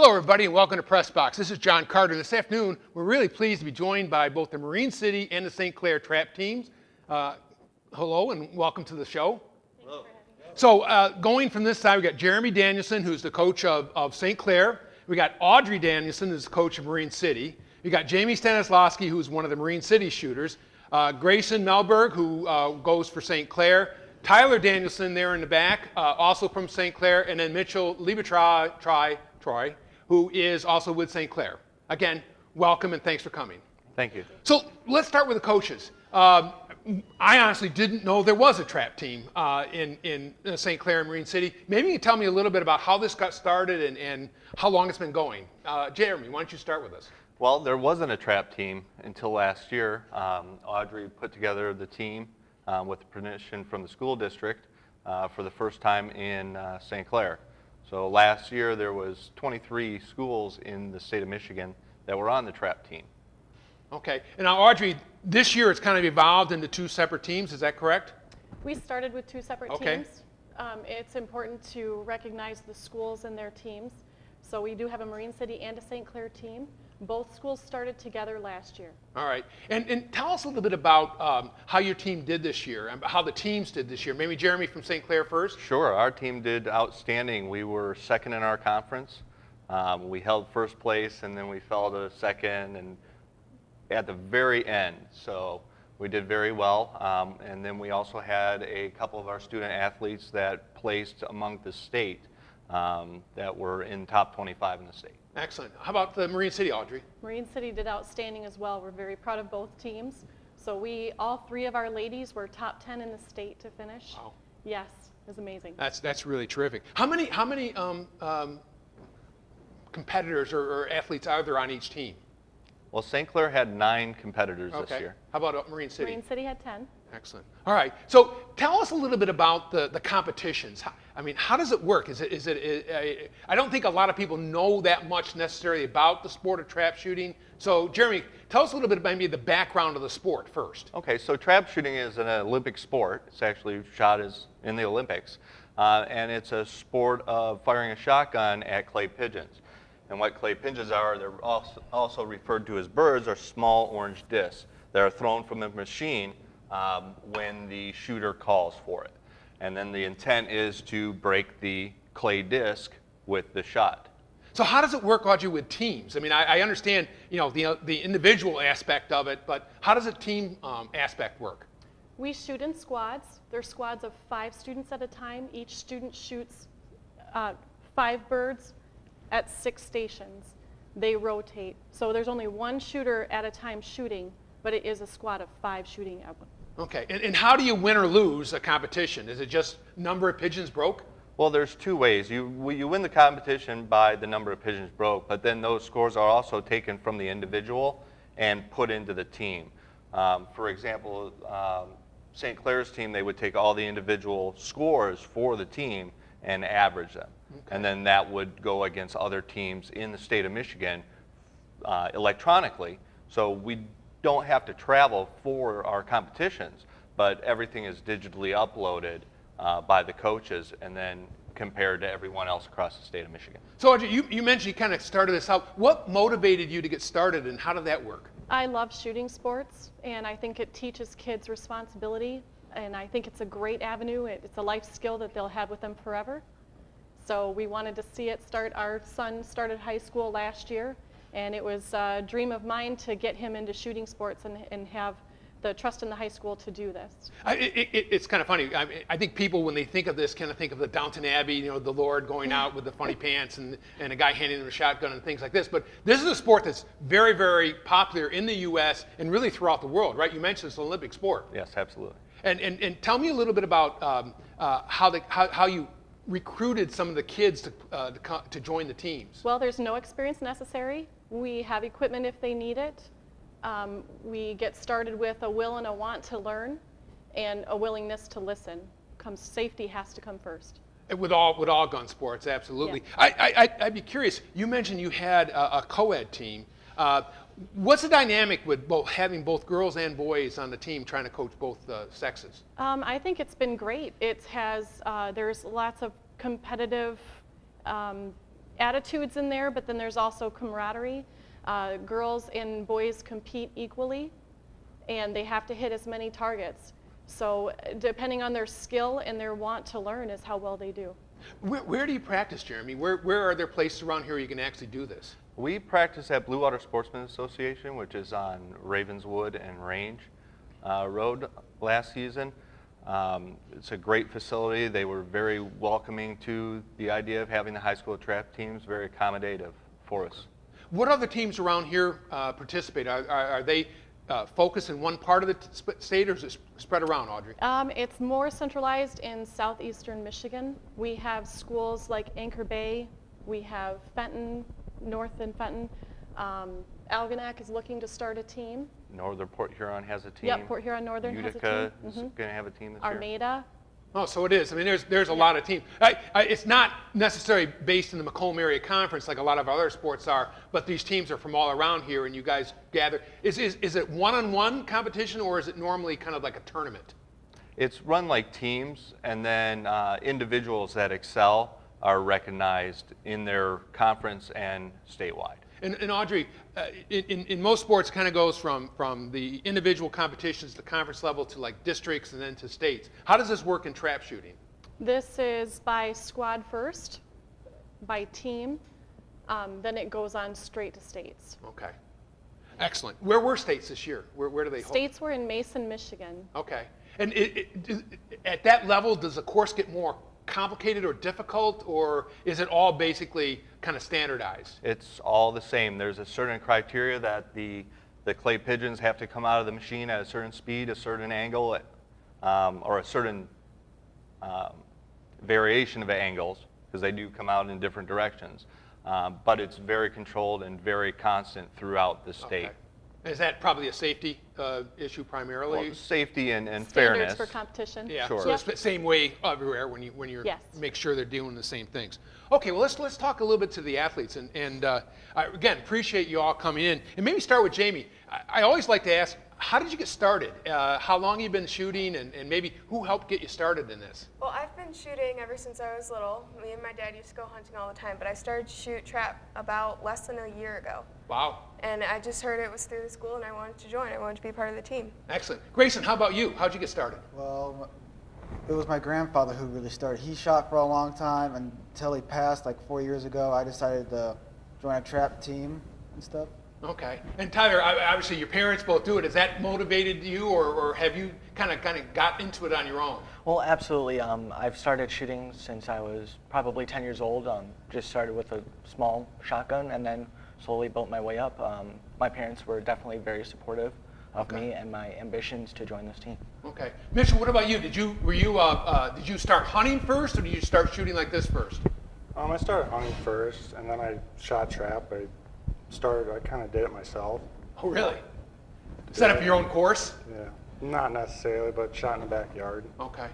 Hello, everybody, and welcome to Press Box. This is John Carter. This afternoon, we're really pleased to be joined by both the Marine City and the St. Clair trap teams. Hello, and welcome to the show. Hello. So going from this side, we got Jeremy Danielson, who's the coach of St. Clair. We got Audrey Danielson, who's the coach of Marine City. We got Jamie Stanislawski, who's one of the Marine City shooters. Grayson Melberg, who goes for St. Clair. Tyler Danielson there in the back, also from St. Clair. And then Mitchell Troy, who is also with St. Clair. Again, welcome and thanks for coming. Thank you. So let's start with the coaches. I honestly didn't know there was a trap team in St. Clair and Marine City. Maybe you can tell me a little bit about how this got started and how long it's been going. Jeremy, why don't you start with us? Well, there wasn't a trap team until last year. Audrey put together the team with permission from the school district for the first time in St. Clair. So last year there was 23 schools in the state of Michigan that were on the trap team. Okay. And now, Audrey, this year it's kind of evolved into two separate teams. Is that correct? We started with two separate teams. It's important to recognize the schools and their teams. So we do have a Marine City and a St. Clair team. Both schools started together last year. All right. And tell us a little bit about how your team did this year and how the teams did this year. Maybe Jeremy from St. Clair first? Sure. Our team did outstanding. We were second in our conference. We held first place, and then we fell to second and at the very end. So we did very well. And then we also had a couple of our student athletes that placed among the state that were in top 25 in the state. Excellent. How about the Marine City, Audrey? Marine City did outstanding as well. We're very proud of both teams. So all three of our ladies were top 10 in the state to finish. Wow. Yes, it was amazing. That's really terrific. How many competitors or athletes are there on each team? Well, St. Clair had 9 competitors this year. How about Marine City? Marine City had 10. Excellent. All right. So tell us a little bit about the competitions. How does it work? I don't think a lot of people know that much necessarily about the sport of trap shooting. So Jeremy, tell us a little bit about maybe the background of the sport first. Okay, so trap shooting is an Olympic sport. It's actually shot as in the Olympics. And it's a sport of firing a shotgun at clay pigeons. And what clay pigeons are, they're also referred to as birds, are small orange discs that are thrown from a machine when the shooter calls for it. And then the intent is to break the clay disc with the shot. So how does it work, Audrey, with teams? I understand, the individual aspect of it, but how does a team aspect work? We shoot in squads. There's squads of 5 students at a time. Each student shoots 5 birds at 6 stations. They rotate. So there's only one shooter at a time shooting, but it is a squad of 5 shooting at one. Okay, and how do you win or lose a competition? Is it just number of pigeons broke? Well, there's 2 ways. You win the competition by the number of pigeons broke, but then those scores are also taken from the individual and put into the team. For example, St. Clair's team, they would take all the individual scores for the team and average them. Okay. And then that would go against other teams in the state of Michigan electronically. So we don't have to travel for our competitions, but everything is digitally uploaded by the coaches and then compared to everyone else across the state of Michigan. So Audrey, you mentioned you kind of started this out. What motivated you to get started and how did that work? I love shooting sports, and I think it teaches kids responsibility, and I think it's a great avenue. It's a life skill that they'll have with them forever. So we wanted to see it start. Our son started high school last year, and it was a dream of mine to get him into shooting sports and have the trust in the high school to do this. It's kind of funny. I think people, when they think of this, kind of think of the Downton Abbey, the Lord going out with the funny pants and a guy handing him a shotgun and things like this. But this is a sport that's very, very popular in the U.S. and really throughout the world, right? You mentioned it's an Olympic sport. Yes, absolutely. And tell me a little bit about how you recruited some of the kids to join the teams. Well, there's no experience necessary. We have equipment if they need it. We get started with a will and a want to learn and a willingness to listen. Safety has to come first. With all gun sports, absolutely. Yeah. I'd be curious, you mentioned you had a co-ed team. What's the dynamic with having both girls and boys on the team trying to coach both sexes? I think it's been great. There's lots of competitive attitudes in there, but then there's also camaraderie. Girls and boys compete equally, and they have to hit as many targets. So depending on their skill and their want to learn is how well they do. Where do you practice, Jeremy? Where are there places around here you can actually do this? We practice at Blue Water Sportsman Association, which is on Ravenswood and Range Road last season. It's a great facility. They were very welcoming to the idea of having the high school trap teams, very accommodative for us. What other teams around here participate? Are they focused in one part of the state, or is it spread around, Audrey? It's more centralized in southeastern Michigan. We have schools like Anchor Bay. We have Fenton, North and Fenton. Algonac is looking to start a team. Northern Port Huron has a team. Yep, Port Huron Northern Utica has a team. is going to have a team this year. Armada. Oh, so it is. I mean, there's a lot of teams. It's not necessarily based in the Macomb area conference like a lot of other sports are, but these teams are from all around here, and you guys gather. Is it one-on-one competition, or is it normally kind of like a tournament? It's run like teams, and then individuals that excel are recognized in their conference and statewide. And Audrey, in most sports, kind of goes from the individual competitions to conference level to like districts and then to states. How does this work in trap shooting? This is by squad first, by team, then it goes on straight to states. Okay, excellent. Where were states this year? Where do they hold? States were in Mason, Michigan. Okay, and at that level, does the course get more complicated or difficult, or is it all basically kind of standardized? It's all the same. There's a certain criteria that the clay pigeons have to come out of the machine at a certain speed, a certain angle, or a certain variation of angles, because they do come out in different directions. But it's very controlled and very constant throughout the state. Okay. Is that probably a safety issue primarily? Well, safety and Standards fairness. for competition. Yeah, Sure. so it's the same way everywhere when you're Yes. make sure they're doing the same things. Okay, well let's talk a little bit to the athletes, and I, again, appreciate you all coming in, and maybe start with Jamie. I always like to ask, how did you get started? How long have you been shooting, and maybe who helped get you started in this? Well, I've been shooting ever since I was little. Me and my dad used to go hunting all the time, but I started to shoot trap about less than a year ago. Wow, And I just heard it was through the school, and I wanted to join. I wanted to be part of the team. excellent. Grayson, how about you? How'd you get started? Well, it was my grandfather who really started. He shot for a long time until he passed like 4 years ago. I decided to join a trap team and stuff. Okay, and Tyler, obviously your parents both do it. Has that motivated you, or have you kind of got into it on your own? Well, absolutely. I've started shooting since I was probably 10 years old. Just started with a small shotgun and then slowly built my way up. My parents were definitely very supportive of Okay. me and my ambitions to join this team. Okay, Mitchell, what about you? Did you start hunting first, or did you start shooting like this first? I started hunting first, and then I shot trap. I kind of did it myself. Oh, really? Set up your own course? Yeah, not necessarily, but shot in the backyard. Okay.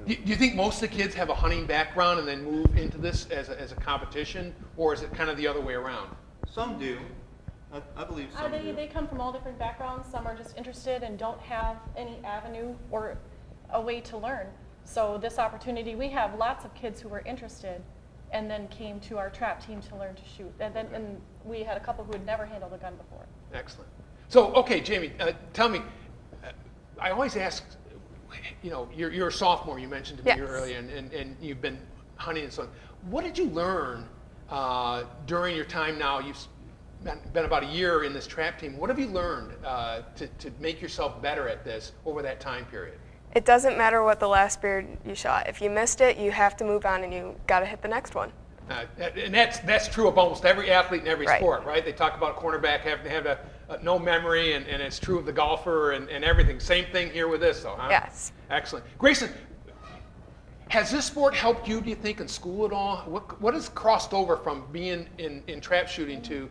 Do you think most of the kids have a hunting background and then move into this as a competition, or is it kind of the other way around? Some do. I believe some do. They come from all different backgrounds. Some are just interested and don't have any avenue or a way to learn. So this opportunity, we have lots of kids who were interested and then came to our trap team to learn to shoot. And we had a couple who had never handled a gun before. Excellent. So, okay, Jamie, tell me, I always ask, you're a sophomore, you mentioned to me Yes. earlier, and you've been hunting and so on. What did you learn during your time now? You've been about a year in this trap team. What have you learned to make yourself better at this over that time period? It doesn't matter what the last beard you shot. If you missed it, you have to move on, and you got to hit the next one. And that's true of almost every athlete in every Right. sport, right? They talk about a cornerback having to have no memory, and it's true of the golfer and everything. Same thing here with this, though, huh? Yes. Excellent. Grayson, has this sport helped you, do you think, in school at all? What has crossed over from being in trap shooting to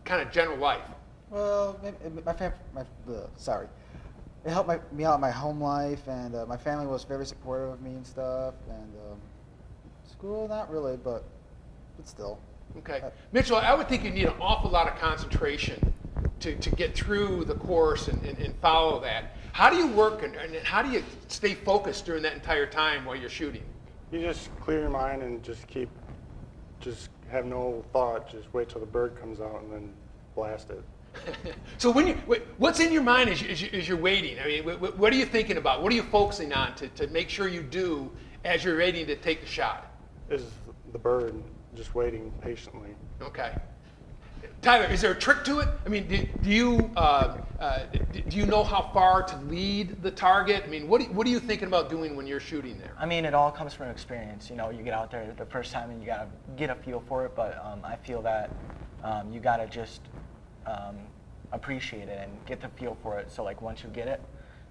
kind of general life? Well, it helped me out in my home life, and my family was very supportive of me and stuff. And school, not really, but still. Okay. Mitchell, I would think you need an awful lot of concentration to get through the course and follow that. How do you work and how do you stay focused during that entire time while you're shooting? You just clear your mind and just have no thought, just wait till the bird comes out and then blast it. So what's in your mind as you're waiting? I mean, what are you thinking about? What are you focusing on to make sure you do as you're waiting to take the shot? Is the bird just waiting patiently. Okay. Tyler, is there a trick to it? I mean, do you know how far to lead the target? I mean, what are you thinking about doing when you're shooting there? I mean, it all comes from experience. You know, you get out there the first time and you gotta get a feel for it. But I feel that you gotta just appreciate it and get the feel for it. So like once you get it,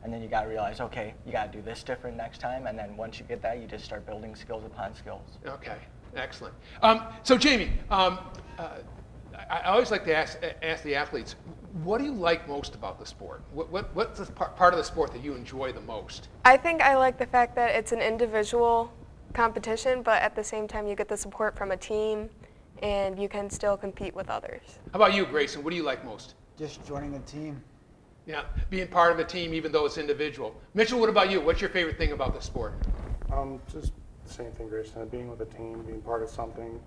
and then you gotta realize, okay, you gotta do this different next time. And then once you get that, you just start building skills upon skills. Okay, excellent. So Jamie, I always like to ask the athletes, what do you like most about the sport? What's the part of the sport that you enjoy the most? I think I like the fact that it's an individual competition, but at the same time you get the support from a team and you can still compete with others. How about you, Grayson? What do you like most? Just joining a team. Yeah, being part of a team even though it's individual. Mitchell, what about you? What's your favorite thing about the sport? Just the same thing, Grayson. Being with a team, being part of something,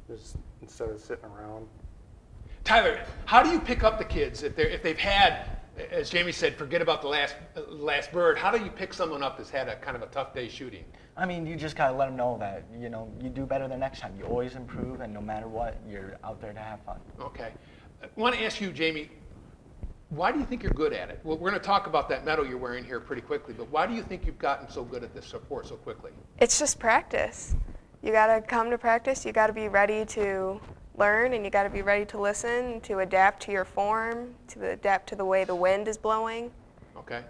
just instead of sitting around. Tyler, how do you pick up the kids if they've had, as Jamie said, forget about the last bird? How do you pick someone up that's had a kind of a tough day shooting? I mean, you just gotta let them know that, you know, you do better the next time. You always improve, and no matter what, you're out there to have fun. Okay. I want to ask you, Jamie, why do you think you're good at it? Well, we're going to talk about that medal you're wearing here pretty quickly, but why do you think you've gotten so good at this sport so quickly? It's just practice. You got to come to practice, you got to be ready to learn, and you got to be ready to listen, to adapt to your form, to adapt to the way the wind is blowing. Okay.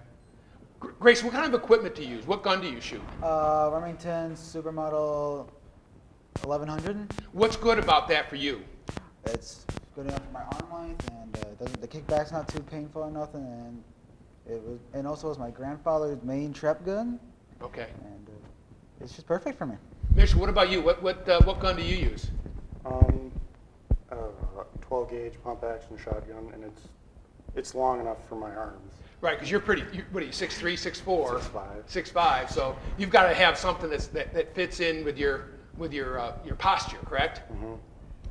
Grace, what kind of equipment do you use? What gun do you shoot? Remington Supermodel 1100. What's good about that for you? It's good enough for my arm length, and the kickback's not too painful or nothing. And also it's my grandfather's main trap gun. Okay. And it's just perfect for me. Mitch, what about you? What gun do you use? 12 gauge pump action shotgun, and it's long enough for my arms. Right, because what are you, 6'3", 6'4"? 6'5". 6'5", so you've got to have something that fits in with your posture, correct? Mm-hmm.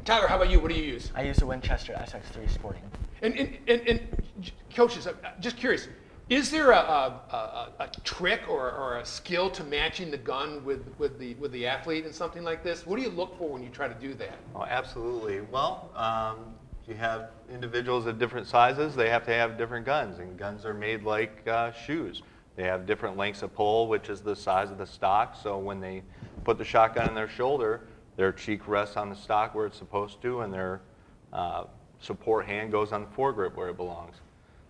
Tyler, how about you? What do you use? I use a Winchester SX3 Sporting. And coaches, I'm just curious, is there a trick or a skill to matching the gun with the athlete in something like this? What do you look for when you try to do that? Oh, absolutely. Well, you have individuals of different sizes. They have to have different guns, and guns are made like shoes. They have different lengths of pull, which is the size of the stock. So when they put the shotgun on their shoulder, their cheek rests on the stock where it's supposed to, and their support hand goes on the foregrip where it belongs.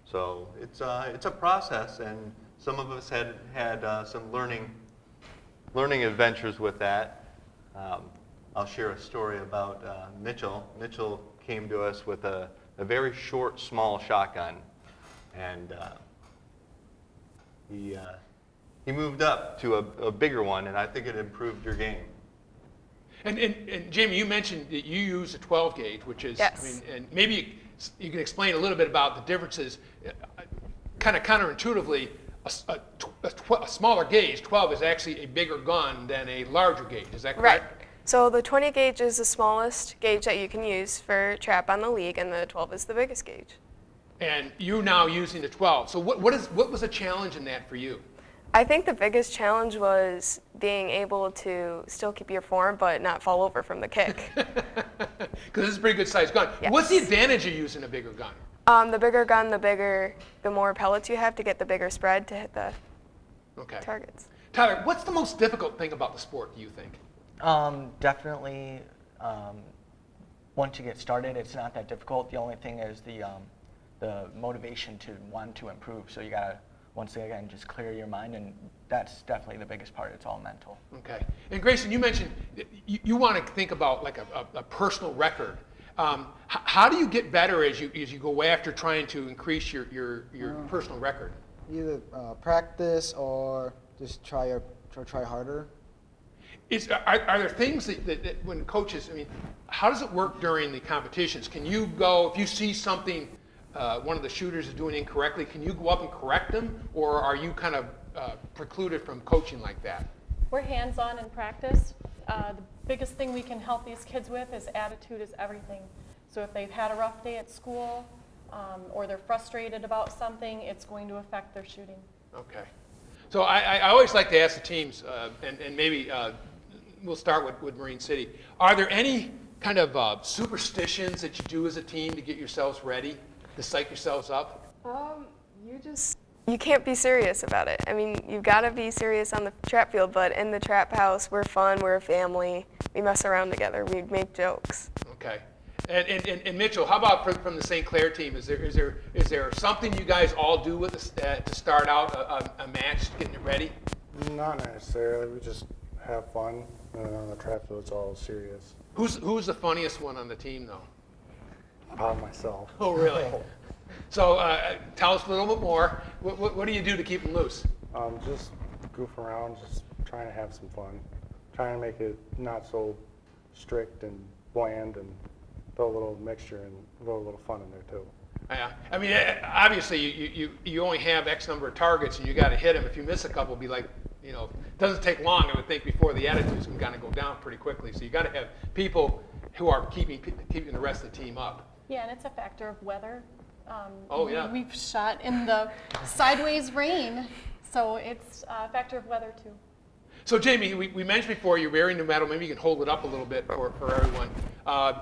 So it's a process, and some of us had some learning adventures with that. I'll share a story about Mitchell. Mitchell came to us with a very short, small shotgun, and he moved up to a bigger one, and I think it improved your game. And Jamie, you mentioned that you use a 12 gauge, which is, Yes. I mean, and maybe you can explain a little bit about the differences, kind of counterintuitively. A smaller gauge, 12, is actually a bigger gun than a larger gauge. Is that correct? Right. So the 20 gauge is the smallest gauge that you can use for trap on the league, and the 12 is the biggest gauge. And you're now using the 12. So what was the challenge in that for you? I think the biggest challenge was being able to still keep your form but not fall over from the kick. Because this is a pretty good sized gun. Yes. What's the advantage of using a bigger gun? The bigger gun, the more pellets you have to get the bigger spread to hit the Okay. targets. Tyler, what's the most difficult thing about the sport, do you think? Definitely, once you get started, it's not that difficult. The only thing is the motivation to want to improve. So you gotta, once again, just clear your mind, and that's definitely the biggest part. It's all mental. Okay. And Grayson, you mentioned you want to think about like a personal record. How do you get better as you go after trying to increase your personal record? Either practice or just try harder. Are there things that when coaches, I mean, how does it work during the competitions? Can you go, if you see something one of the shooters is doing incorrectly, can you go up and correct them, or are you kind of precluded from coaching like that? We're hands-on in practice, the biggest thing we can help these kids with is attitude is everything. So if they've had a rough day at school or they're frustrated about something, it's going to affect their shooting. Okay. So I always like to ask the teams, and maybe we'll start with Marine City. Are there any kind of superstitions that you do as a team to get yourselves ready, to psych yourselves up? You can't be serious about it. I mean, you've got to be serious on the trap field, but in the trap house, we're fun, we're a family, we mess around together, we make jokes. Okay. And Mitchell, how about from the St. Clair team? Is there something you guys all do with to start out a match, getting it ready? Not necessarily. We just have fun, and then on the trap field, it's all serious. Who's the funniest one on the team, though? Probably myself. Oh, really? So tell us a little bit more. What do you do to keep them loose? Just goof around, just trying to have some fun, trying to make it not so strict and bland, and throw a little mixture and throw a little fun in there too. Yeah. I mean, obviously, you only have X number of targets, and you got to hit them. If you miss a couple, it'd be like, it doesn't take long, I would think, before the attitudes can kind of go down pretty quickly. So you got to have people who are keeping the rest of the team up. Yeah, and it's a factor of weather. Oh, yeah. We've shot in the sideways rain, so it's a factor of weather too. So Jamie, we mentioned before you're wearing the medal. Maybe you can hold it up a little bit for everyone.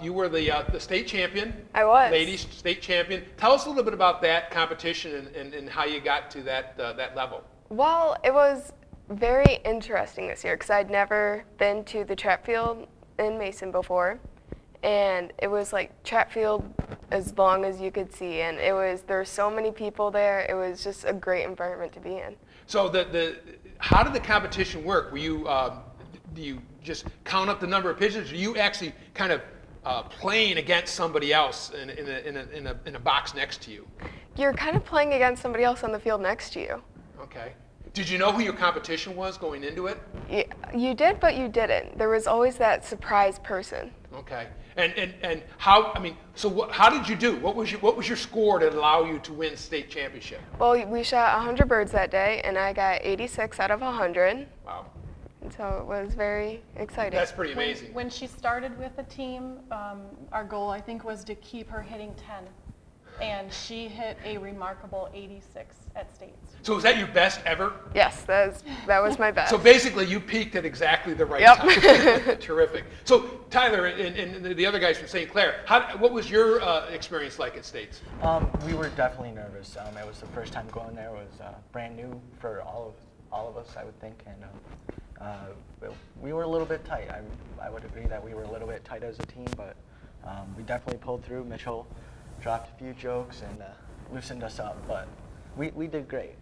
You were the state champion. I was. Ladies state champion. Tell us a little bit about that competition and how you got to that level. Well, it was very interesting this year because I'd never been to the trap field in Mason before. And it was like trap field as long as you could see, and there were so many people there. It was just a great environment to be in. So how did the competition work? Were you do you just count up the number of pigeons, or are you actually kind of playing against somebody else in a box next to you? You're kind of playing against somebody else on the field next to you. Okay. Did you know who your competition was going into it? You did, but you didn't. There was always that surprise person. Okay. And how? I mean, so how did you do? What was your score to allow you to win state championship? Well, we shot 100 birds that day, and I got 86 out of 100. Wow. And so it was very exciting. That's pretty amazing. When she started with the team, our goal, I think, was to keep her hitting 10. And she hit a remarkable 86 at states. So was that your best ever? Yes, that was my best. So basically, you peaked at exactly the right Yep. time. Terrific. So Tyler and the other guys from St. Clair, what was your experience like at States? We were definitely nervous. It was the first time going there. It was brand new for all of us, I would think, and we were a little bit tight. I would agree that we were a little bit tight as a team, but we definitely pulled through. Mitchell dropped a few jokes and loosened us up, but we did great.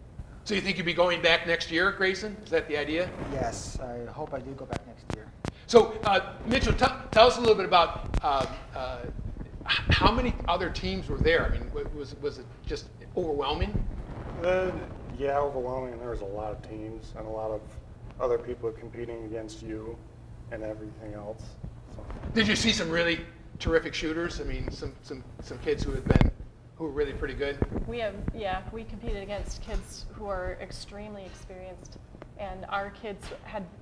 So you think you'll be going back next year, Grayson? Is that the idea? Yes, I hope I do go back next year. So Mitchell, tell us a little bit about how many other teams were there. I mean, was it just overwhelming? Yeah, overwhelming. There was a lot of teams and a lot of other people competing against you and everything else. So. Did you see some really terrific shooters? I mean, some kids who were really pretty good. We competed against kids who are extremely experienced, and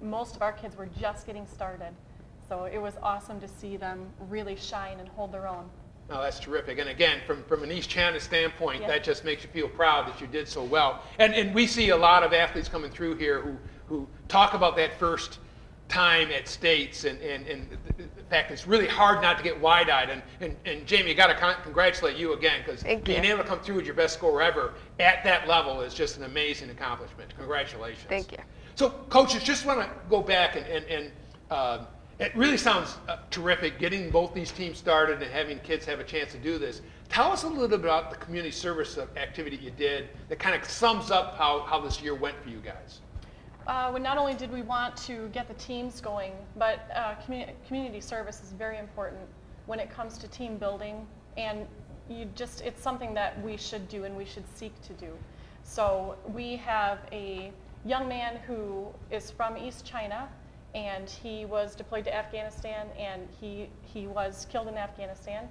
most of our kids were just getting started. So it was awesome to see them really shine and hold their own. Oh, that's terrific. And again, from an East China standpoint, Yep. that just makes you feel proud that you did so well. And we see a lot of athletes coming through here who talk about that first time at States, and the fact it's really hard not to get wide-eyed. And Jamie, I got to congratulate you again, because being able to come through with your best score ever at that level is just an amazing accomplishment. Congratulations. Thank you. So, coaches, just want to go back and it really sounds terrific getting both these teams started and having kids have a chance to do this. Tell us a little bit about the community service activity you did that kind of sums up how this year went for you guys. Not only did we want to get the teams going, but community service is very important when it comes to team building, and it's something that we should do and we should seek to do. So we have a young man who is from East China, and he was deployed to Afghanistan, and he was killed in Afghanistan,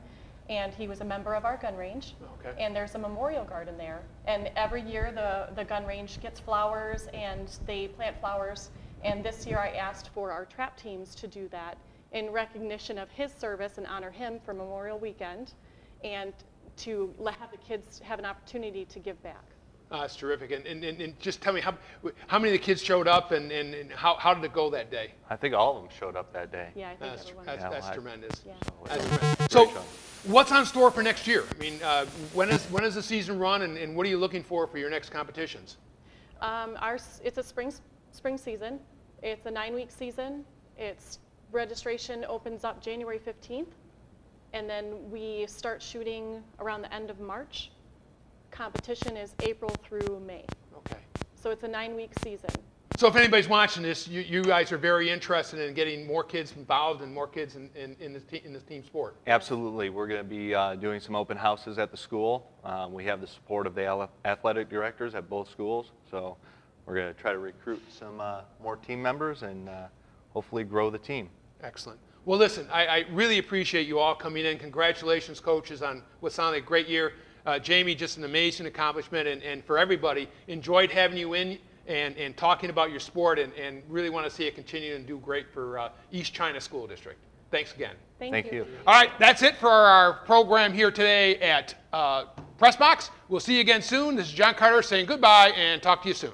and he was a member of our gun range. Okay. And there's a memorial garden there, and every year the gun range gets flowers, and they plant flowers And this year I asked for our trap teams to do that in recognition of his service and honor him for Memorial Weekend, and to have the kids have an opportunity to give back. That's terrific. And just tell me, how many of the kids showed up, and how did it go that day? I think all of them showed up that day. Yeah, I think everyone. That's tremendous. Yeah. That's tremendous. So, what's on store for next year? I mean, when is the season run, and what are you looking for your next competitions? It's a spring season. It's a 9-week season. Its registration opens up January 15th, and then we start shooting around the end of March. Competition is April through May. Okay. So it's a 9-week season. So if anybody's watching this, you guys are very interested in getting more kids involved and more kids in this team sport. Absolutely. We're going to be doing some open houses at the school. We have the support of the athletic directors at both schools, so we're going to try to recruit some more team members and hopefully grow the team. Excellent. Well, listen, I really appreciate you all coming in. Congratulations, coaches, on what sounded like a great year. Jamie, just an amazing accomplishment, and for everybody, enjoyed having you in and talking about your sport, and really want to see it continue and do great for East China School District. Thanks again. Thank you. All right, that's it for our program here today at Press Box. We'll see you again soon. This is John Carter saying goodbye, and talk to you soon.